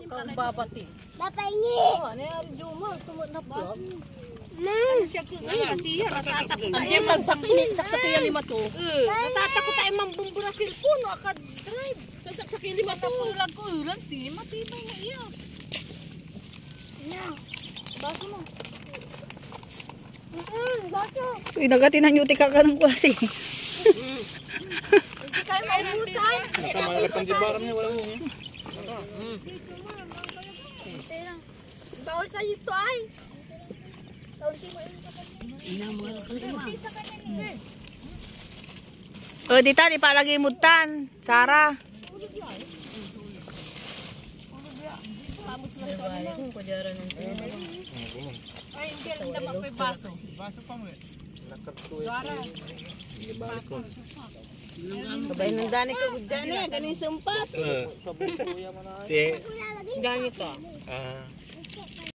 kang babati. Bapaingi. Oh, nangyari Juma, tumot na plus. Siya siya natatakot Ang saksakin yung lima to. natatakot tayo mambumbura cellphone o akad drive. Saksakin lima to. Pulag ko, lanti, matibay na iya. Yeah. Baso mo. Baso. Uy, nagatinan yung tika ka ng klase. Hindi kayo maubusan. Nakamalap ang dibaram niya, walang niya. Bawal sa ito ay. O, dita, di palagi mutan. Sarah. Ay, hindi rin naman may baso. Sabay ng dani ko dyan eh, ganing sumpat. Si... Ganito.